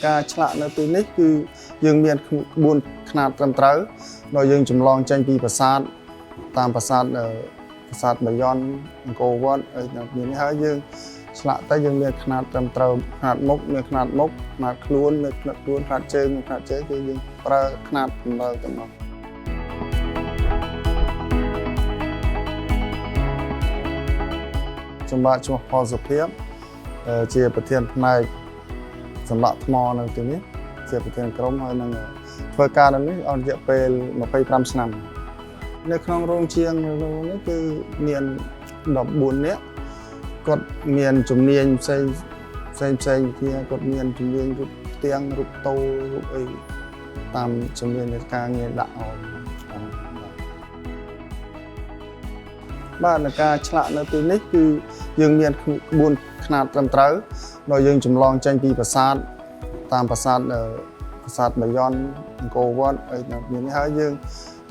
ការឆ្លាក់នៅទីនេះគឺយើងមានក្បួនខ្នាតត្រឹមត្រូវដោយយើងចម្លងចេញពីប្រាសាទតាមប្រាសាទបាយ័នអង្គរវត្តមាននេះហើយយើងឆ្លាក់ទៅយើងមានខ្នាតត្រឹមត្រូវខ្នាតមុខមានខ្នាតមុខខ្នាតខ្លួនមានខ្នាតខ្លួនខ្នាតជើងមានខ្នាតជើងគឺយើងប្រើខ្នាតត្រឹមត្រូវទាំងនោះសម្បត្តិឈ្មោះផលសុភាពជាប្រធានផ្នែកសម្បត្តិថ្មនៅទីនេះជាប្រធានក្រុមហើយនឹងធ្វើការនៅនេះអស់រយៈពេល25ឆ្នាំនៅក្នុងរោងជាងនេះគឺមាន14នាក់គាត់មានជំនាញផ្សេងគ្នាគាត់មានជំនាញរូបផ្ទាំងរូបតូរូបអីតាមជំនាញនៃការងារដាក់អនបាទនៅការឆ្លាក់នៅទីនេះគឺយើងមានក្បួនខ្នាតត្រឹមត្រូវដោយយើងចម្លងចេញពីប្រាសាទតាមប្រាសាទបាយ័នអង្គរវត្តអីមាននេះហើយយើង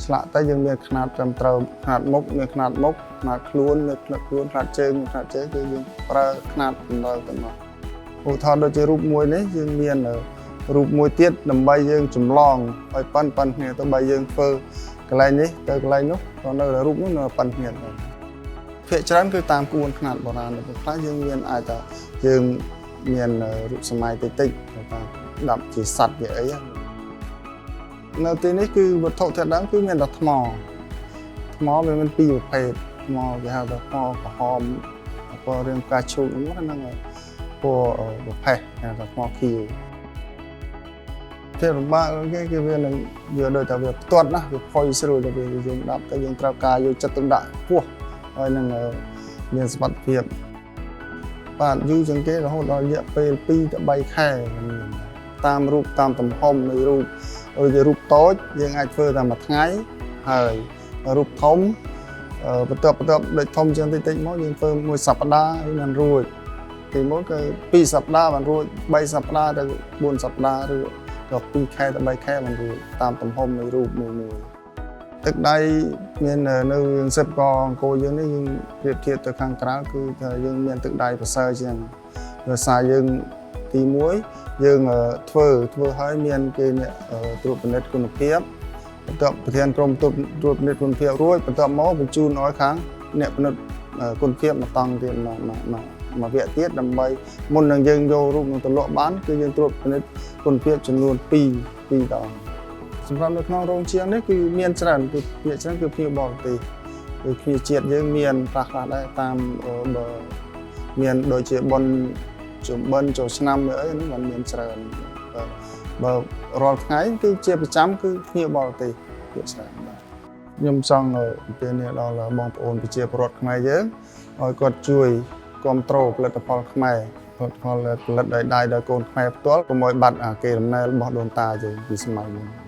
ឆ្លាក់ទៅយើងមានខ្នាតត្រឹមត្រូវខ្នាតមុខមានខ្នាតមុខខ្នាតខ្លួនមានខ្នាតខ្លួនខ្នាតជើងមានខ្នាតជើងគឺយើងប្រើខ្នាតត្រឹមត្រូវទាំងនោះឧទាហរណ៍ដូចជារូបមួយនេះយើងមានរូបមួយទៀតដើម្បីយើងចម្លងឲ្យប៉ិនគ្នាទៅបើយើងធ្វើកន្លែងនេះទៅកន្លែងនោះក៏នៅរូបនោះនៅប៉ិនគ្នាដែរភាគច្រើនគឺតាមក្បួនខ្នាតបុរាណរបស់ខ្លះយើងមានអាចថាយើងមានរូបសម័យតិចតាមដាក់ជាសត្វជាអីនៅទីនេះគឺវត្ថុធាតុដើមគឺមានតែថ្មវាមានពីរប្រភេទថ្មគេហៅថាថ្មក្រហមពណ៌រាងផ្កាឈូកហ្នឹងពណ៌ប្រផេះគេហៅថាថ្មខៀវតែរំបាកគេវានឹងយកដូចតែវាផ្ទាត់ណាវាផុយស្រួលទៅវាយើងដាក់ទៅយើងត្រូវការយកចិត្តទុកដាក់ខ្ពស់ហើយនឹងមានសុវត្ថិភាពបាទយូរជាងគេរហូតដល់រយៈពេល2ទៅ3ខែតាមរូបតាមទំហំនៃរូបដូចជារូបតូចយើងអាចធ្វើតែមួយថ្ងៃហើយរូបធំបន្ទាប់ដូចធំជាងតិចមកយើងធ្វើមួយសប្តាហ៍ហើយបានរួចពីមុនគឺ2សប្តាហ៍បានរួច3សប្តាហ៍ទៅ4សប្តាហ៍ឬក៏2ខែទៅ3ខែបានរួចតាមទំហំនៃរូបមួយទឹកដៃមាននៅយើងសិបកអង្គរយើងនេះយើងប្រៀបធៀបទៅខាងក្រៅគឺថាយើងមានទឹកដៃប្រសើរជាងដោយសារយើងទី1យើងធ្វើឲ្យមានគេអ្នកត្រួតពិនិត្យគុណភាពបន្ទាប់ប្រធានក្រុមត្រួតពិនិត្យគុណភាពរួចបន្ទាប់មកបញ្ជូនឲ្យខាងអ្នកពិនិត្យគុណភាពមកតង់ទៀតមកវគ្គទៀតដើម្បីមុននឹងយើងយករូបនឹងទៅលក់បានគឺយើងត្រួតពិនិត្យគុណភាពចំនួន2ដងសម្រាប់នៅក្នុងរោងជាងនេះគឺមានច្រើនគឺភាគច្រើនគឺភ្ញៀវបរទេសគឺភ្ញៀវជាតិយើងមានខ្លះដែរតាមមានដូចជាបុណ្យជំបិណ្ឌចូលឆ្នាំអីហ្នឹងมันមានច្រើនបើរាល់ថ្ងៃគឺជាប្រចាំគឺភ្ញៀវបរទេសភាគច្រើនបាទខ្ញុំចង់ពេលនេះដល់បងប្អូនប្រជាពលរដ្ឋខ្មែរយើងឲ្យគាត់ជួយគ្រប់គ្រងផលិតផលខ្មែរផលិតដោយដៃដោយកូនខ្មែរផ្ទាល់កុំឲ្យបាត់កេរដំណែលរបស់ដូនតាយើងពីសម័យមុន